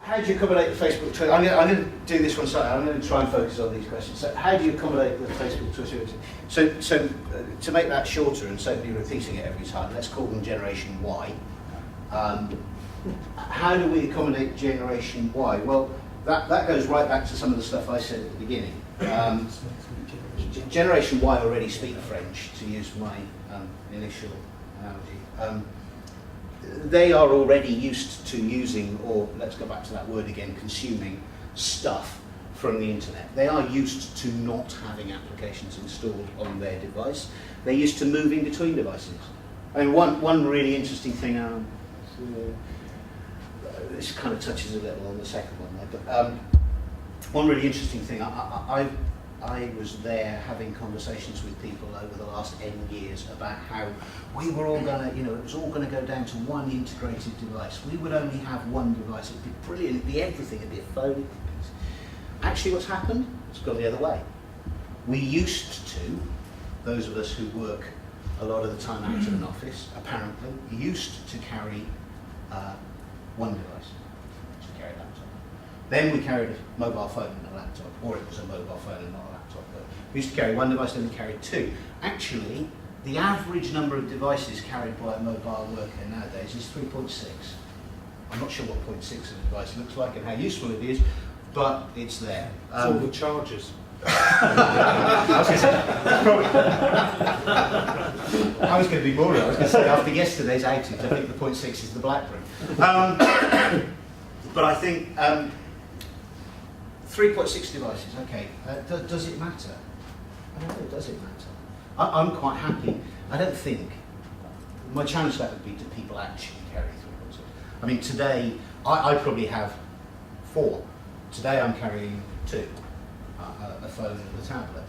how do you accommodate the Facebook Twitter? I'm going to do this one slightly. I'm going to try and focus on these questions. So how do you accommodate the Facebook Twitter? So to make that shorter and save me repeating it every time, let's call them Generation Y. How do we accommodate Generation Y? Well, that goes right back to some of the stuff I said at the beginning. Generation Y already speak French, to use my initial analogy. They are already used to using, or let's go back to that word again, consuming stuff from the internet. They are used to not having applications installed on their device. They're used to moving between devices. I mean, one really interesting thing, this kind of touches a little on the second one there, but one really interesting thing, I was there having conversations with people over the last N years about how we were all going to, it was all going to go down to one integrated device. We would only have one device. It'd be brilliant. It'd be everything. It'd be a phone. Actually, what's happened? It's gone the other way. We used to, those of us who work a lot of the time out of an office, apparently, used to carry one device. To carry a laptop. Then we carried a mobile phone and a laptop, or it was a mobile phone and not a laptop. But we used to carry one device, then we carried two. Actually, the average number of devices carried by a mobile worker nowadays is 3.6. I'm not sure what 0.6 of a device looks like and how useful it is, but it's there. It's all the charges. I was going to be boring. I was going to say after yesterday's outage, I think the 0.6 is the BlackBerry. But I think 3.6 devices. Okay, does it matter? I don't know. Does it matter? I'm quite happy. I don't think. My challenge to that would be, do people actually carry 3.6? I mean, today I probably have 4. Today I'm carrying 2. A phone and a tablet.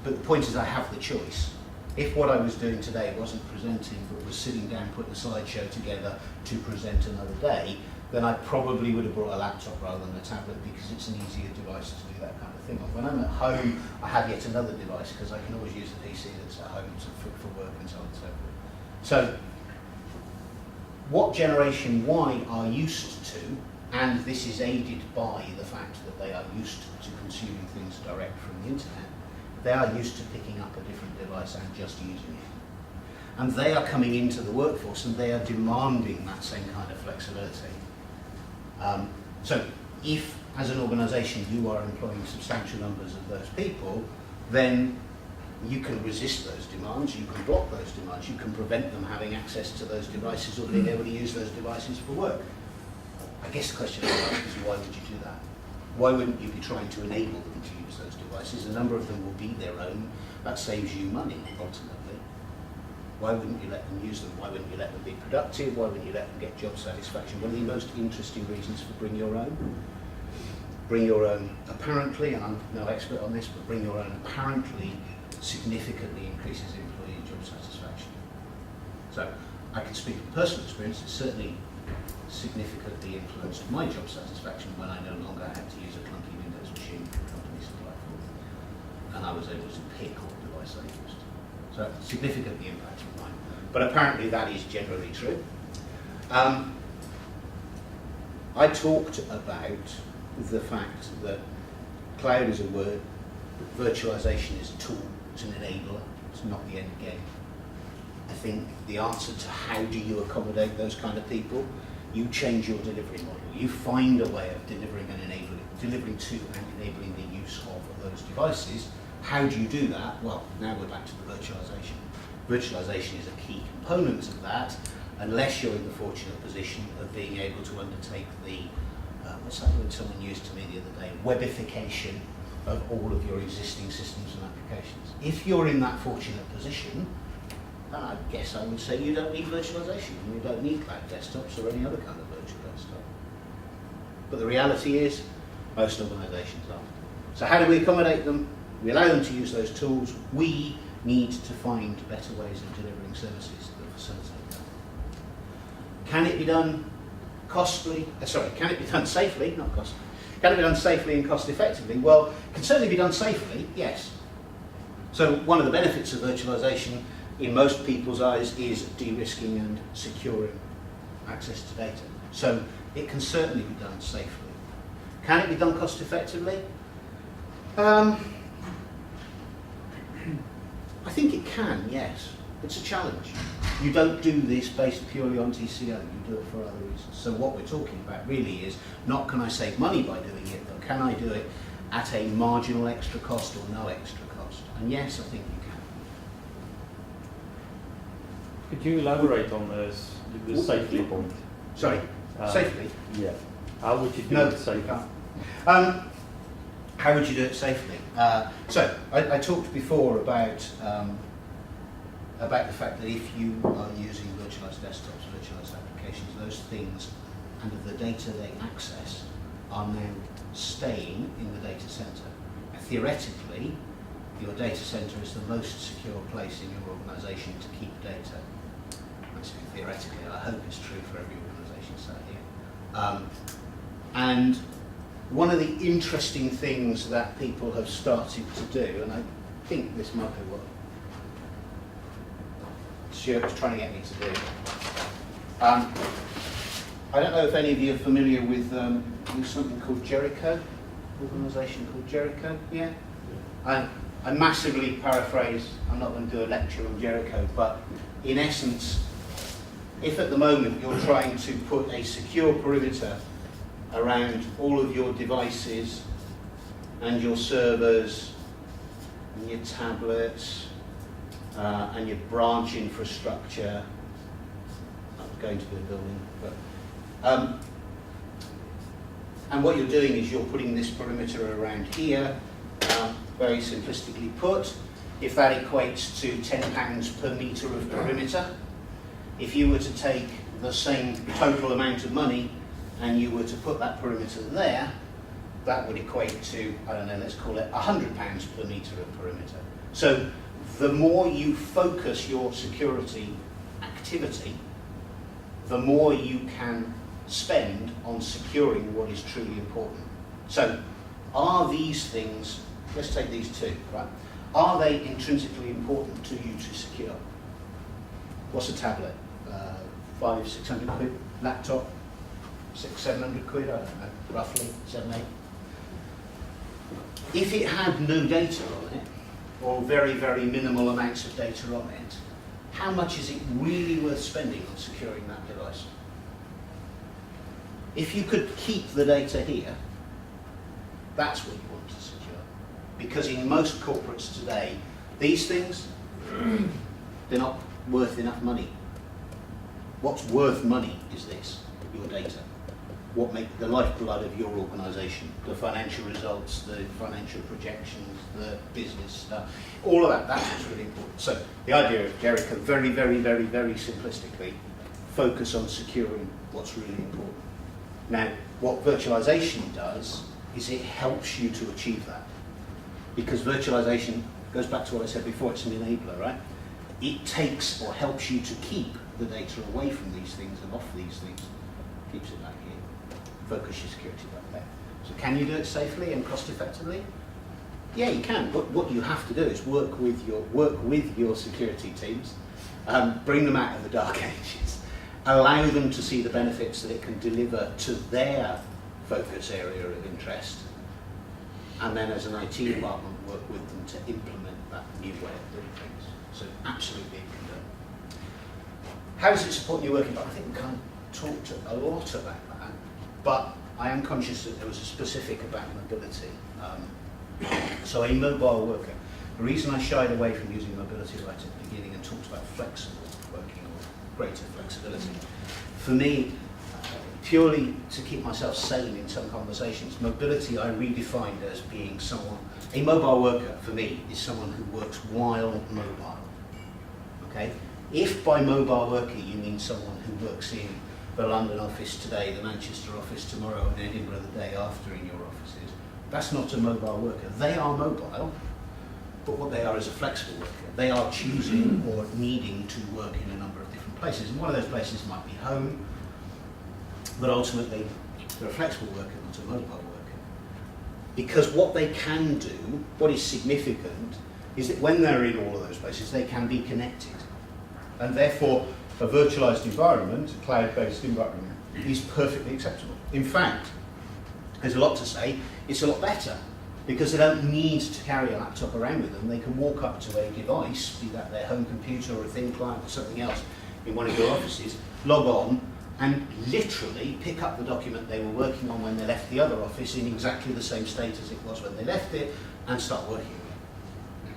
But the point is I have the choice. If what I was doing today wasn't presenting, but was sitting down, putting a slideshow together to present another day, then I probably would have brought a laptop rather than a tablet because it's an easier device to do that kind of thing on. When I'm at home, I have yet another device because I can always use the PC that's at home for work and so on and so forth. So, what Generation Y are used to, and this is aided by the fact that they are used to consuming things direct from the internet, they are used to picking up a different device and just using it. And they are coming into the workforce and they are demanding that same kind of flexibility. So if, as an organisation, you are employing substantial numbers of those people, then you can resist those demands, you can block those demands, you can prevent them having access to those devices or being able to use those devices for work. I guess the question I ask is, why would you do that? Why wouldn't you be trying to enable them to use those devices? A number of them will be their own. That saves you money, ultimately. Why wouldn't you let them use them? Why wouldn't you let them be productive? Why wouldn't you let them get job satisfaction? One of the most interesting reasons for bring your own. Bring your own, apparently, and I'm no expert on this, but bring your own apparently significantly increases employee job satisfaction. So I can speak from personal experience. It's certainly significantly influenced my job satisfaction when I no longer had to use a clunky Windows machine from a company supplied for me. And I was able to pick what device I used. So significantly impacted mine. But apparently that is generally true. I talked about the fact that cloud is a word, virtualization is a tool, it's an enabler, it's not the end game. I think the answer to how do you accommodate those kind of people, you change your delivery model. You find a way of delivering to and enabling the use of those devices. How do you do that? Well, now we're back to the virtualization. Virtualization is a key component of that, unless you're in the fortunate position of being able to undertake the, what's that word someone used to me the other day, webification of all of your existing systems and applications. If you're in that fortunate position, I guess I would say you don't need virtualization, you don't need cloud desktops or any other kind of virtual desktop. But the reality is, most organizations aren't. So how do we accommodate them? We allow them to use those tools. We need to find better ways of delivering services that facilitate that. Can it be done costly? Can it be done safely, not costly? Can it be done safely and cost effectively? Well, it can certainly be done safely, yes. So one of the benefits of virtualization in most people's eyes is de-risking and securing access to data. So it can certainly be done safely. Can it be done cost effectively? I think it can, yes. It's a challenge. You don't do this based purely on TCO, you do it for other reasons. So what we're talking about really is not can I save money by doing it, but can I do it at a marginal extra cost or no extra cost? And yes, I think you can. Could you elaborate on this, the safely point? Sorry, safely? Yeah. How would you do it safely? How would you do it safely? So I talked before about the fact that if you are using virtualized desktops, virtualized applications, those things and the data they access are now staying in the data center. Theoretically, your data center is the most secure place in your organization to keep data. That's theoretically, I hope it's true for every organization sat here. And one of the interesting things that people have started to do, and I think this might be what Stuart was trying to get me to do. I don't know if any of you are familiar with something called Jericho, organisation called Jericho, yeah? I massively paraphrase, I'm not going to do a lecture on Jericho, but in essence, if at the moment you're trying to put a secure perimeter around all of your devices and your servers and your tablets and your branch infrastructure, I'm going to be a building, but and what you're doing is you're putting this perimeter around here, very simplistically put. If that equates to £10 per metre of perimeter, if you were to take the same total amount of money and you were to put that perimeter there, that would equate to, I don't know, let's call it £100 per metre of perimeter. So the more you focus your security activity, the more you can spend on securing what is truly important. So are these things, let's take these two, right? Are they intrinsically important to you to secure? What's a tablet? 500-600 quid? Laptop? 600-700 quid? I don't know, roughly 7-8. If it had no data on it, or very, very minimal amounts of data on it, how much is it really worth spending on securing that device? If you could keep the data here, that's what you want to secure. Because in most corporates today, these things, they're not worth enough money. What's worth money is this, your data. What make the lifeblood of your organisation, the financial results, the financial projections, the business stuff, all of that, that's what's really important. So the idea of Jericho, very, very, very, very simplistically, focus on securing what's really important. Now, what virtualization does is it helps you to achieve that. Because virtualization goes back to what I said before, it's an enabler, right? It takes or helps you to keep the data away from these things and off these things, keeps it back here. Focus your security back there. So can you do it safely and cost effectively? Yeah, you can. But what you have to do is work with your security teams, bring them out of the dark ages, allow them to see the benefits that it can deliver to their focus area of interest, and then as an IT department work with them to implement that new way of doing things. So absolutely it can do. How does it support your working? I think we kind of talked a lot about that, but I am conscious that there was a specific about mobility. So a mobile worker, the reason I shied away from using mobility right at the beginning and talked about flexible working or greater flexibility, for me, purely to keep myself sane in some conversations, mobility I redefined as being someone, a mobile worker for me is someone who works while mobile, okay? If by mobile worker you mean someone who works in the London office today, the Manchester office tomorrow, and Edinburgh the day after in your offices, that's not a mobile worker. They are mobile, but what they are is a flexible worker. They are choosing or needing to work in a number of different places, and one of those places might be home, but ultimately they're a flexible worker, not a mobile worker. Because what they can do, what is significant, is that when they're in all of those places, they can be connected. And therefore, a virtualized environment, a cloud-based environment, is perfectly acceptable. In fact, There's a lot to say. It's a lot better because they don't need to carry a laptop around with them. They can walk up to a device, be that their home computer or a thin client or something else in one of your offices, log on and literally pick up the document they were working on when they left the other office in exactly the same state as it was when they left it and start working on it.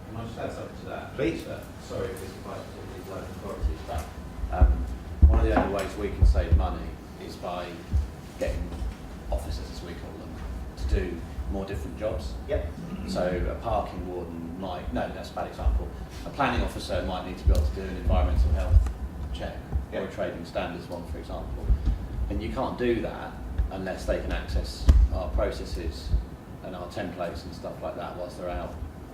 Can I just add something to that? Please. Sorry if this applies to these local authorities, but one of the only ways we can save money is by getting officers, as we call them, to do more different jobs. Yep. So a parking warden might, no, that's a bad example. A planning officer might need to be able to do an environmental health check or a trading standards one, for example. And you can't do that unless they can access our processes and our templates and stuff like that whilst they're out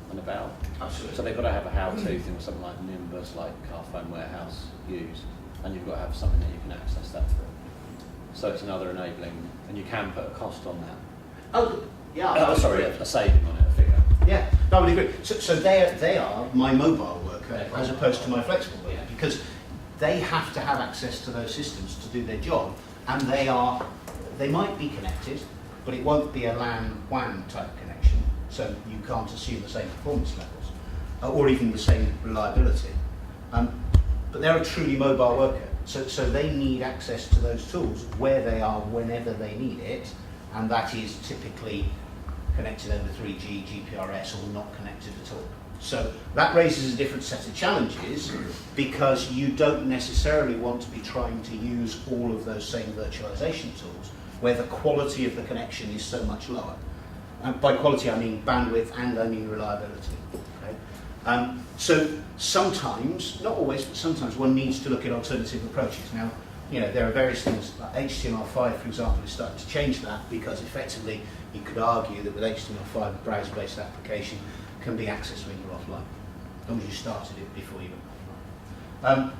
and about. Absolutely. So they've got to have a how-to thing, something like Nimbus, like Carphone Warehouse use, and you've got to have something that you can access that through. So it's another enabling, and you can put a cost on that. Oh, yeah. Oh, sorry, a saving on it, a figure. Yeah, no, I would agree. So they are my mobile worker as opposed to my flexible worker because they have to have access to those systems to do their job, and they might be connected, but it won't be a LAN-WAN type connection, so you can't assume the same performance levels or even the same reliability. But they're a truly mobile worker, so they need access to those tools where they are whenever they need it, and that is typically connected over 3G, GPRS, or not connected at all. So that raises a different set of challenges because you don't necessarily want to be trying to use all of those same virtualization tools where the quality of the connection is so much lower. By quality I mean bandwidth and I mean reliability. Okay? So sometimes, not always, but sometimes one needs to look at alternative approaches. Now, you know, there are various things, like HTML5 for example is starting to change that because effectively you could argue that with HTML5 a browser-based application can be accessed when you're offline, as long as you started it before you went offline.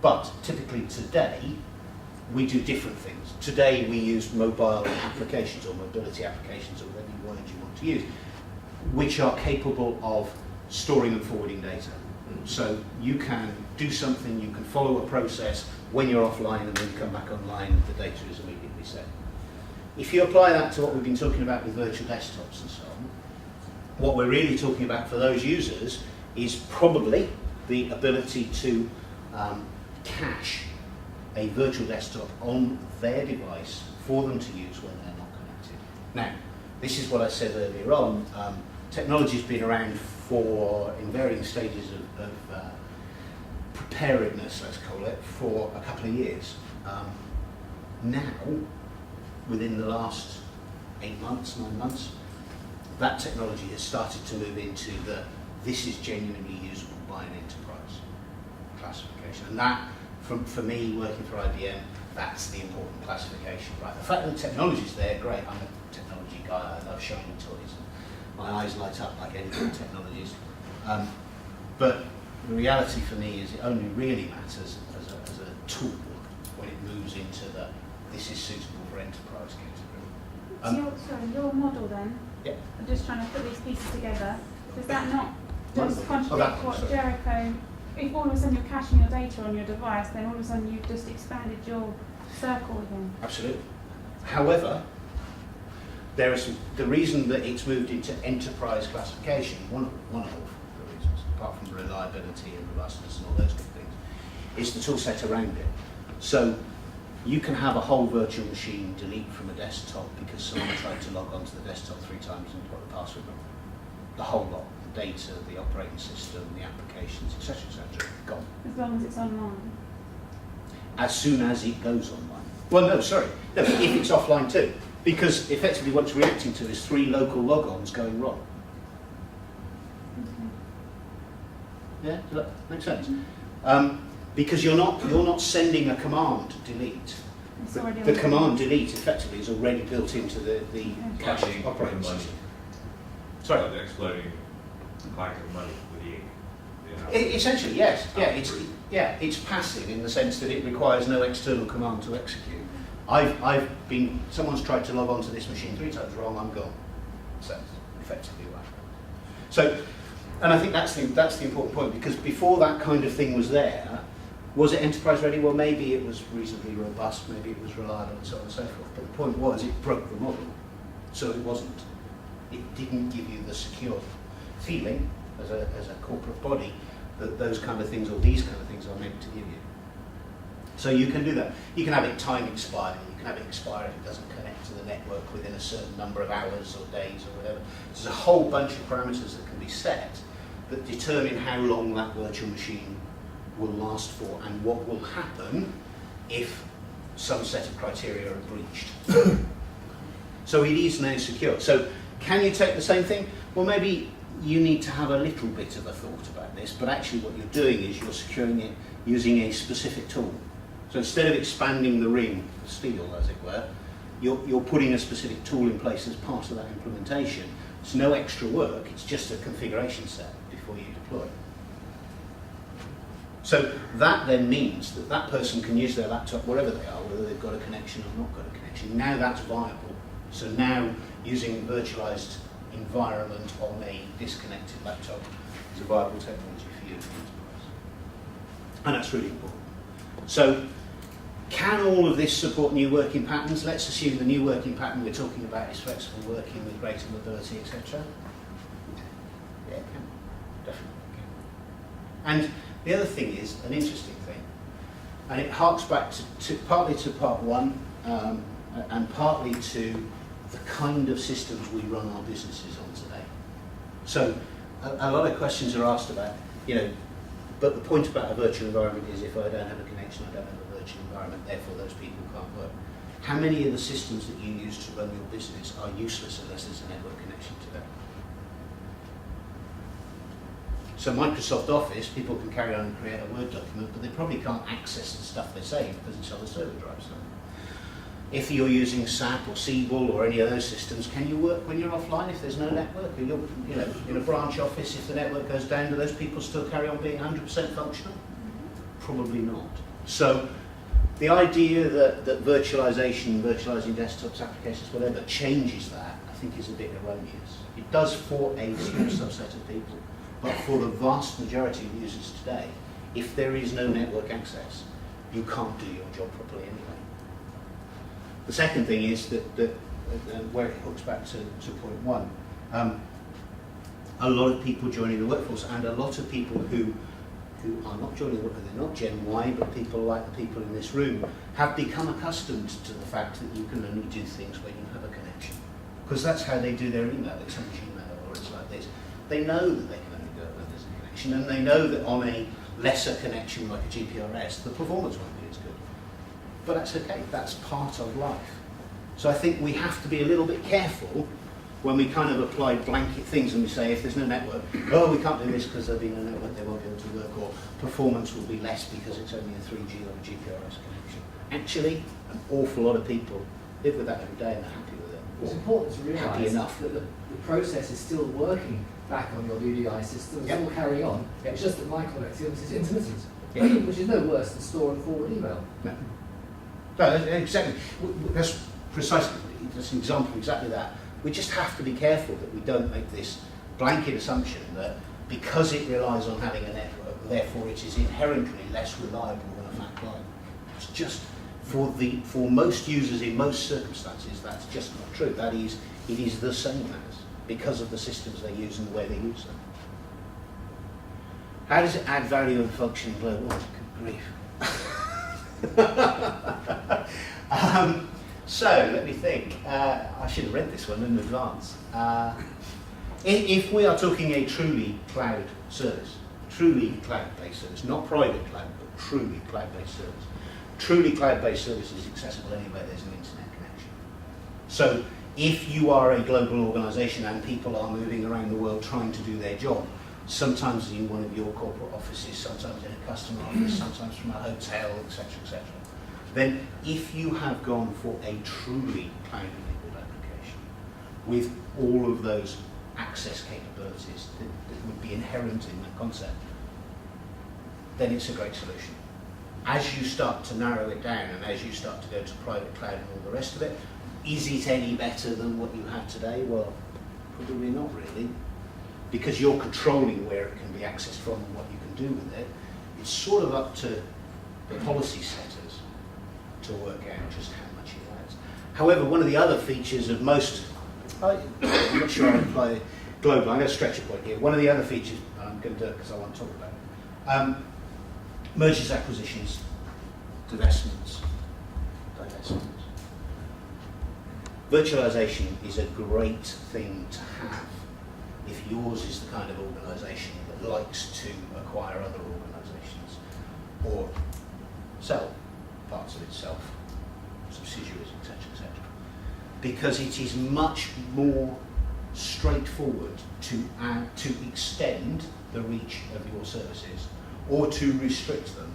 But typically today, we do different things. Today we use mobile applications or mobility applications or whatever word you want to use, which are capable of storing and forwarding data. So you can do something, you can follow a process when you're offline and when you come back online, the data is immediately set. If you apply that to what we've been talking about with virtual desktops and so on, what we're really talking about for those users is probably the ability to cache a virtual desktop on their device for them to use when they're not connected. Now, this is what I said earlier on. Technology's been around in varying stages of preparedness, let's call it, for a couple of years. Now, within the last 8 months, 9 months, that technology has started to move into this is genuinely usable by an enterprise classification. And that, for me, working for IBM, that's the important classification, right? The fact that the technology's there, great. I'm a technology guy, I love shiny toys. My eyes light up like any good technologies. But the reality for me is it only really matters as a tool when it moves into this is suitable for enterprise category. So your model then, Yep. I'm just trying to put these pieces together, does that not just Wonderful. contradict what sorry. Jericho, if all of a sudden you're caching your data on your device, then all of a sudden you've just expanded your circle again? Absolutely. However, the reason that it's moved into enterprise classification, one of the reasons, apart from reliability and robustness and all those good things, is the tool set around it. So you can have a whole virtual machine delete from a desktop because someone tried to log onto the desktop 3 times and got the password wrong. The whole lot, the data, the operating system, the applications, etc., gone. As long as it's online. As soon as it goes online. Well, no, sorry. No, if it's offline too. Because effectively what's reacting to is 3 local logons going wrong. Okay. Yeah, does that make sense? Because you're not sending a command delete. It's already The on command delete effectively is already built into the cache Like operating money. system. Sorry. Like the exploding pack of money with the ink. Essentially, yes. It's passive in the sense that it requires no external command to execute. Someone's tried to log onto this machine 3 times wrong, I'm gone. So effectively right. So, and I think that's the important point, because before that kind of thing was there, Was it enterprise ready? Well, maybe it was reasonably robust, maybe it was reliable and so on and so forth. But the point was it broke the model, so it wasn't. It didn't give you the secure feeling as a corporate body that those kind of things or these kind of things are meant to give you. So you can do that. You can have it time expiring. You can have it expire if it doesn't connect to the network within a certain number of hours or days or whatever. There's a whole bunch of parameters that can be set that determine how long that virtual machine will last for and what will happen if some set of criteria are breached. So it is now secure. So can you take the same thing? Well, maybe you need to have a little bit of a thought about this, but actually what you're doing is you're securing it using a specific tool. So instead of expanding the ring of steel, as it were, you're putting a specific tool in place as part of that implementation. It's no extra work, it's just a configuration set before you deploy. So that then means that that person can use their laptop wherever they are, whether they've got a connection or not got a connection. Now that's viable. So now using a virtualized environment on a disconnected laptop is a viable technology for you as an enterprise. And that's really important. So can all of this support new working patterns? Let's assume the new working pattern we're talking about is flexible working with greater mobility, etc. Yeah, it can. Definitely can. And the other thing is an interesting thing, and it harks back to partly to part one and partly to the kind of systems we run our businesses on today. So a lot of questions are asked about, but the point about a virtual environment is if I don't have a connection, I don't have a virtual environment, therefore those people can't work. How many of the systems that you use to run your business are useless unless there's a network connection to them? So Microsoft Office, people can carry on and create a Word document, but they probably can't access the stuff they save because it's on the server drive. So if you're using SAP or Siebel or any of those systems, can you work when you're offline if there's no network? Or you're, in a branch office, if the network goes down, do those people still carry on being 100% functional? Probably not. So the idea that virtualization, virtualizing desktops, applications, whatever, changes that, I think is a bit erroneous. It does for a small subset of people. But for the vast majority of users today, if there is no network access, you can't do your job properly anyway. The second thing is that where it hooks back to point one, a lot of people joining the workforce and a lot of people who are not joining the workforce, they're not Gen Y, but people like the people in this room, have become accustomed to the fact that you can only do things when you have a connection. Because that's how they do their email. It's on Gmail or it's like this. They know that they can and they know that on a lesser connection like a GPRS, the performance won't be as good. But that's okay, that's part of life. So I think we have to be a little bit careful when we kind of apply blanket things and we say if there's no network, oh, we can't do this because there'll be no network, they won't be able to work, or performance will be less because it's only a 3G or a GPRS connection. Actually, an awful lot of people live with that every day and they're happy with it. It's important to Happy realise enough. that the process is still working back on your UDI system, it's all carrying on. Yep. It's just that my connectivity is intermittent, Yep. which is no worse than store and forward email. No, exactly. That's precisely, that's an example of exactly that. We just have to be careful that we don't make this blanket assumption that because it relies on having a network, therefore it is inherently less reliable than a fat client. It's just, for most users in most circumstances, that's just not true. It is the same as, because of the systems they use and the way they use them. How does it add value and function in global world? Good grief. So, let me think. I should have read this one in advance. If we are talking a truly cloud service, truly cloud-based service, not private cloud, but truly cloud-based service, truly cloud-based service is accessible anywhere there's an internet connection. So, if you are a global organisation and people are moving around the world trying to do their job, sometimes in one of your corporate offices, sometimes in a customer office, sometimes from a hotel, etc., etc., then if you have gone for a truly cloud-enabled application with all of those access capabilities that would be inherent in that concept, then it's a great solution. As you start to narrow it down and as you start to go to private cloud and all the rest of it, is it any better than what you have today? Well, probably not really, because you're controlling where it can be accessed from and what you can do with it. It's sort of up to the policy setters to work out just how much it adds. However, one of the other features of most, I'm not sure I apply global, I'm going to stretch a point here. One of the other features, I'm going to do it because I want to talk about it, mergers, acquisitions, divestments. Virtualization is a great thing to have if yours is the kind of organisation that likes to acquire other organisations or sell parts of itself, subsidiaries, etc., etc. Because it is much more straightforward to extend the reach of your services or to restrict them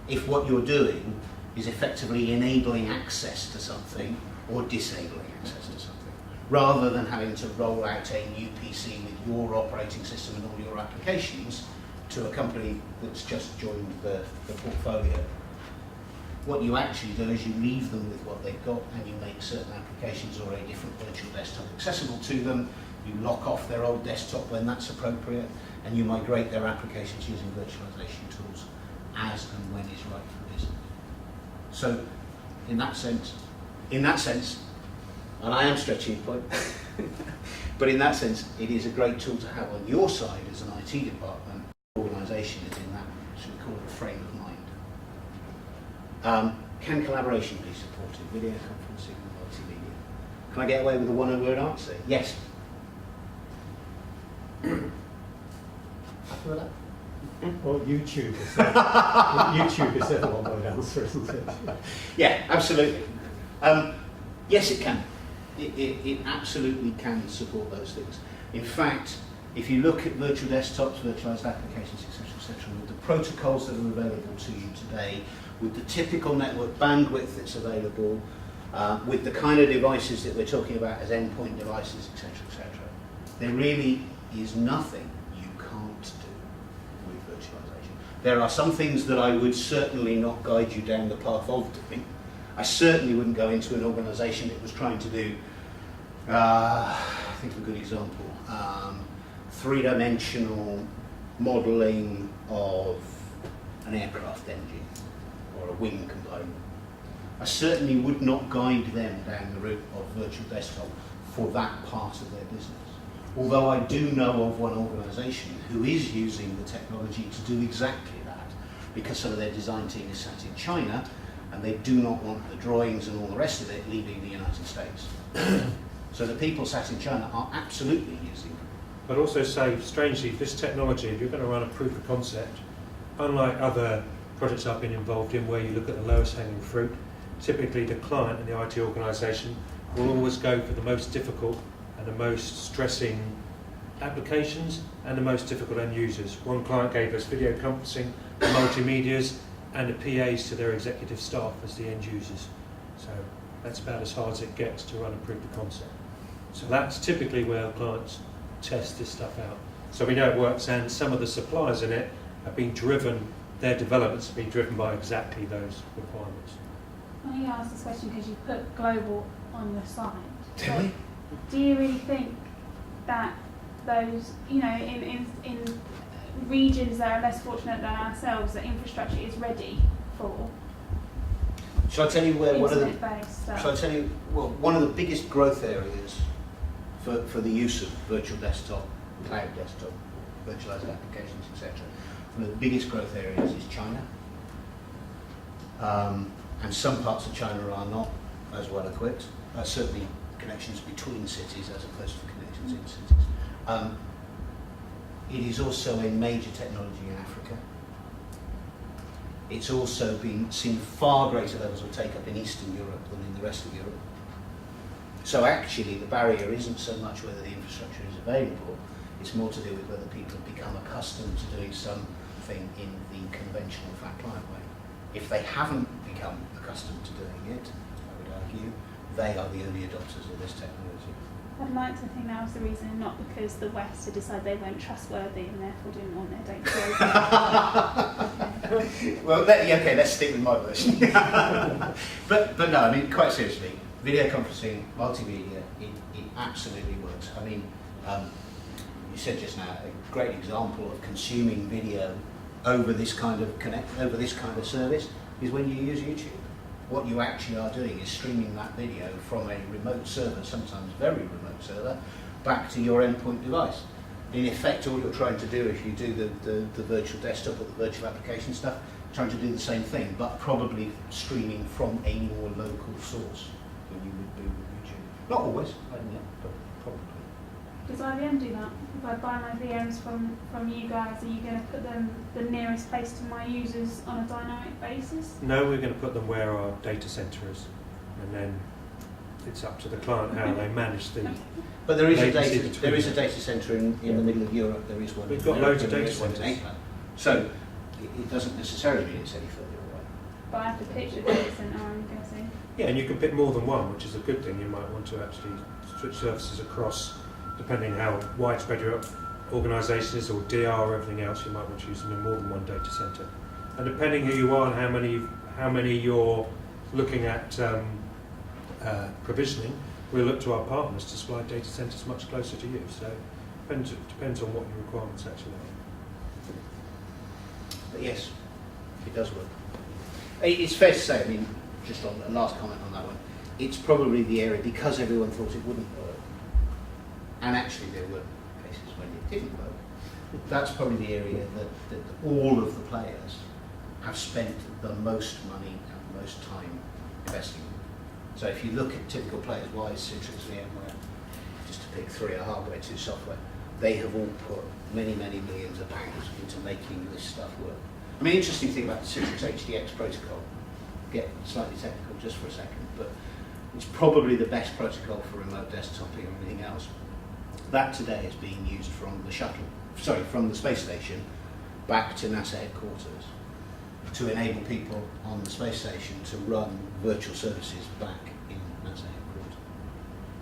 if what you're doing is effectively enabling access to something or disabling access to something, rather than having to roll out a new PC with your operating system and all your applications to a company that's just joined the portfolio. What you actually do is you leave them with what they've got and you make certain applications or a different virtual desktop accessible to them. You lock off their old desktop when that's appropriate and you migrate their applications using virtualization tools as and when is right for business. So in that sense, and I am stretching the point, but in that sense, it is a great tool to have on your side as an IT department. Organisation is in that, should we call it, a frame of mind. Can collaboration be supported? Video conferencing and multimedia? Can I get away with a one-word answer? Yes. Happy with that? Well, YouTube is the one-word answer, isn't it? Yeah, absolutely. Yes, it can. It absolutely can support those things. In fact, if you look at virtual desktops, virtualized applications, etc., with the protocols that are available to you today, with the typical network bandwidth that's available, with the kind of devices that we're talking about as endpoint devices, etc., there really is nothing you can't do with virtualization. There are some things that I would certainly not guide you down the path of doing. I certainly wouldn't go into an organisation that was trying to do, I think of a good example, three-dimensional modelling of an aircraft engine or a wing component. I certainly would not guide them down the route of virtual desktop for that part of their business. Although I do know of one organisation who is using the technology to do exactly that, because some of their design team is sat in China and they do not want the drawings and all the rest of it leaving the United States. So the people sat in China are absolutely using it. But also say, strangely, this technology, if you're going to run a proof of concept, unlike other projects I've been involved in where you look at the lowest hanging fruit, typically the client and the IT organisation will always go for the most difficult and the most stressing applications and the most difficult end users. One client gave us video conferencing, the multimedias, and the PAs to their executive staff as the end users. So that's about as hard as it gets to run a proof of concept. So that's typically where clients test this stuff out. So we know it works, and some of the suppliers in it have been driven, their developments have been driven by exactly those requirements. I only ask this question because you put global on your side. Tell me. Do you really think that those, in regions that are less fortunate than ourselves, that infrastructure is ready for Shall I tell you where internet-based stuff? Shall I tell you, well, one of the biggest growth areas for the use of virtual desktop, cloud desktop, virtualized applications, etc. One of the biggest growth areas is China. And some parts of China are not as well equipped. Certainly connections between cities as opposed to connections in cities. It is also a major technology in Africa. It's also been seen far greater levels of take-up in Eastern Europe than in the rest of Europe. So actually the barrier isn't so much whether the infrastructure is available, it's more to do with whether people have become accustomed to doing something in the conventional flat client way. If they haven't become accustomed to doing it, I would argue, they are the early adopters of this technology. I'd like to think that was the reason, not because the West had decided they weren't trustworthy and therefore didn't want their data to open. Well, let's stick with my version. but no, I mean, quite seriously, video conferencing, multimedia, it absolutely works. I mean, you said just now, a great example of consuming video over this kind of service is when you use YouTube. What you actually are doing is streaming that video from a remote server, sometimes very remote server, back to your endpoint device. In effect, all you're trying to do, if you do the virtual desktop or the virtual application stuff, trying to do the same thing, but probably streaming from a more local source than you would do with YouTube. Not always, I don't know, but probably. Does IBM do that? If I buy my VMs from you guys, are you going to put them the nearest place to my users on a dynamic basis? No, we're going to put them where our data centre is, and then it's up to the client how they manage the. But there is latency a data centre in the middle of Europe. There is one. We've in got America, loads of there data is one in centres. England. So it doesn't necessarily mean it's any further away. But I have to pitch a data centre, I'm guessing. Yeah, and you can pick more than one, which is a good thing. You might want to actually switch services across, depending how widespread your organisation is, or DR or everything else. You might want to use them in more than one data centre. And depending who you are and how many you're looking at provisioning, we'll look to our partners to supply data centres much closer to you. So it depends on what your requirements actually are. But yes, it does work. It's fair to say, I mean, just on a last comment on that one, it's probably the area, because everyone thought it wouldn't work, and actually there were cases when it didn't work, that's probably the area that all of the players have spent the most money and the most time investing in. So if you look at typical players, Wise, Citrix, VMware, just to pick three, hardware, two software, they have all put many, many millions of pounds into making this stuff work. I mean, interesting thing about the Citrix HDX protocol, get slightly technical just for a second, but it's probably the best protocol for remote desktoping or anything else. That today is being used from the space station back to NASA headquarters to enable people on the space station to run virtual services back in NASA headquarters.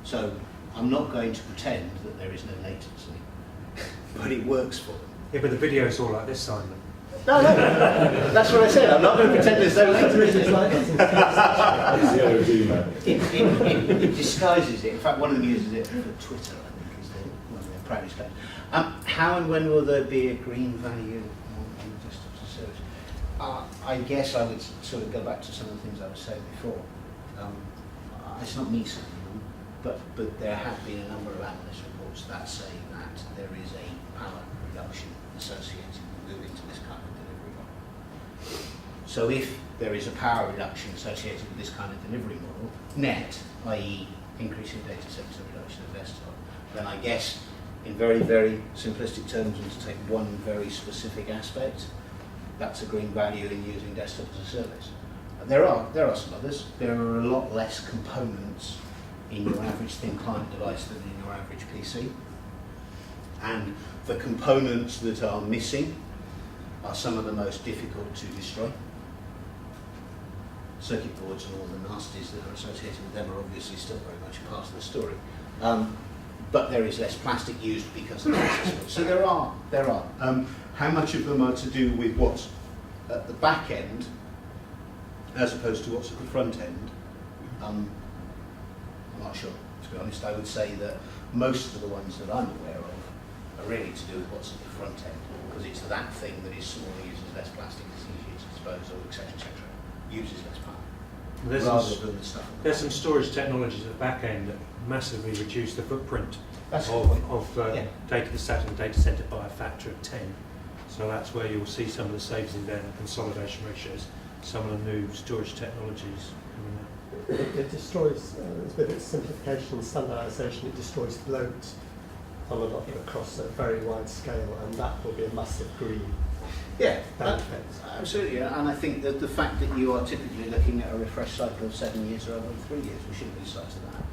So I'm not going to pretend that there is no latency, but it works for them. Yeah, but the video is all like this, Simon. No, that's what I said. I'm not going to pretend there's no latency. It disguises it. In fact, one of them uses it for Twitter, I think, is one of their proudest claims. How and when will there be a green value on the desktop as a service? I guess I would sort of go back to some of the things I was saying before. It's not me saying them, but there have been a number of analyst reports that say that there is a power reduction associated with moving to this kind of delivery model. So if there is a power reduction associated with this kind of delivery model, net, i.e. increasing data center reduction of desktop, then I guess in very, very simplistic terms, and to take one very specific aspect, that's a green value in using desktop as a service. There are some others. There are a lot less components in your average thin client device than in your average PC. And the components that are missing are some of the most difficult to destroy. Circuit boards and all the nasties that are associated with them are obviously still very much a part of the story. But there is less plastic used because of that. So there are. How much of them are to do with what's at the back end as opposed to what's at the front end? I'm not sure, to be honest. I would say that most of the ones that I'm aware of are really to do with what's at the front end, because it's that thing that is smaller, uses less plastic, it's easier to dispose of, etc., uses less power. There's some storage technologies at the back end that massively reduce the footprint of data center by a factor of 10. So that's where you'll see some of the savings in there, the consolidation ratios, some of the new storage technologies coming out. It destroys, with its simplification and standardisation, it destroys loads across a very wide scale, and that will be a massive green benefit. Absolutely, and I think that the fact that you are typically looking at a refresh cycle of 7 years rather than 3 years, we shouldn't lose sight of that.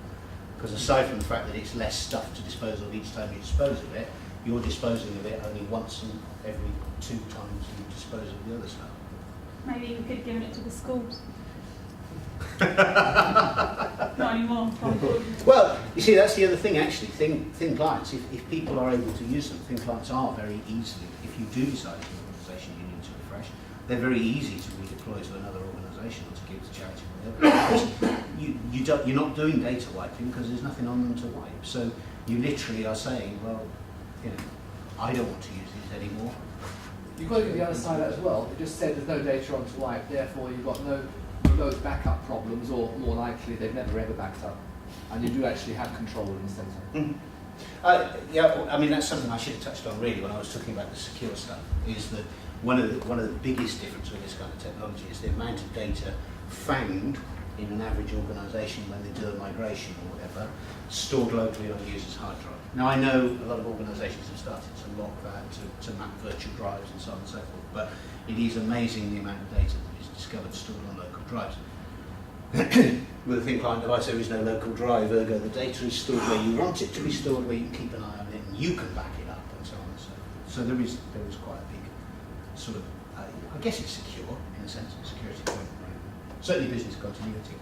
Because aside from the fact that it's less stuff to dispose of each time you dispose of it, you're disposing of it only once in every 2 times you dispose of the other stuff. Maybe you could have given it to the schools. Not anymore. Well, you see, that's the other thing actually, thin clients, if people are able to use them, thin clients are very easily, if you do decide as an organisation you need to refresh, they're very easy to redeploy to another organisation or to give to charity or whatever. You're not doing data wiping because there's nothing on them to wipe. So you literally are saying, well, I don't want to use these anymore. You've got to get the other side out as well. It just said there's no data on swipe, therefore you've got no remote backup problems, or more likely they've never ever backed up. And you do actually have control in the centre. Mhm. Yeah, I mean that's something I should have touched on really when I was talking about the secure stuff. Is that one of the biggest differences with this kind of technology is the amount of data found in an average organisation when they do a migration or whatever, stored locally on a user's hard drive. Now I know a lot of organisations have started to lock that to map virtual drives and so on and so forth, but it is amazing the amount of data that is discovered stored on local drives. With a thin client device, there is no local drive, ergo the data is stored where you want it to be stored, where you can keep an eye on it, and you can back it up, and so on and so forth. So there is quite a big sort of, I guess it's secure in a sense, security point, right? Certainly business continuity.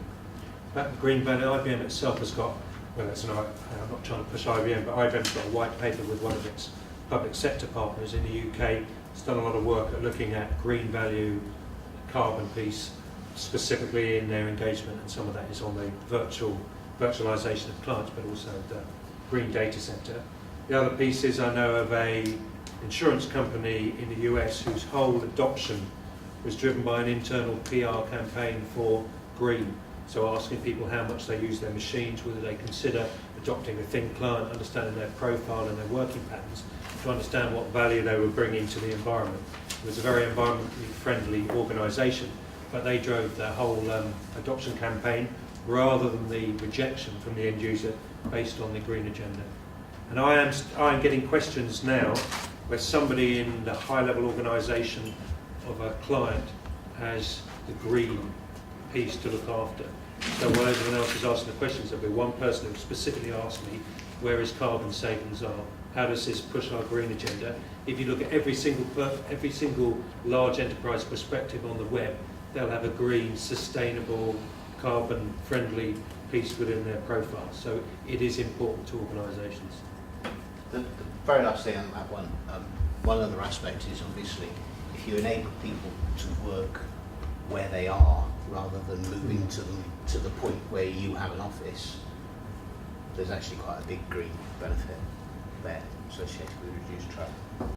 Back to Green Valley, IBM itself has got, well, I'm not trying to push IBM, but IBM's got a white paper with one of its public sector partners in the UK. It's done a lot of work at looking at green value, carbon piece, specifically in their engagement, and some of that is on the virtualization of clients, but also the green data center. The other pieces I know of a insurance company in the US whose whole adoption was driven by an internal PR campaign for green. So asking people how much they use their machines, whether they consider adopting a thin client, understanding their profile and their working patterns, to understand what value they were bringing to the environment. It was a very environmentally friendly organisation, but they drove their whole adoption campaign rather than the rejection from the end user based on the green agenda. And I am getting questions now where somebody in the high level organisation of a client has the green piece to look after. So while everyone else is asking the questions, there'll be one person who specifically asked me where his carbon savings are. How does this push our green agenda? If you look at every single large enterprise perspective on the web, they'll have a green, sustainable, carbon-friendly piece within their profile. So it is important to organisations. The very last thing on that one, one other aspect is obviously if you enable people to work where they are rather than moving to the point where you have an office, there's actually quite a big green benefit there associated with reduced travel.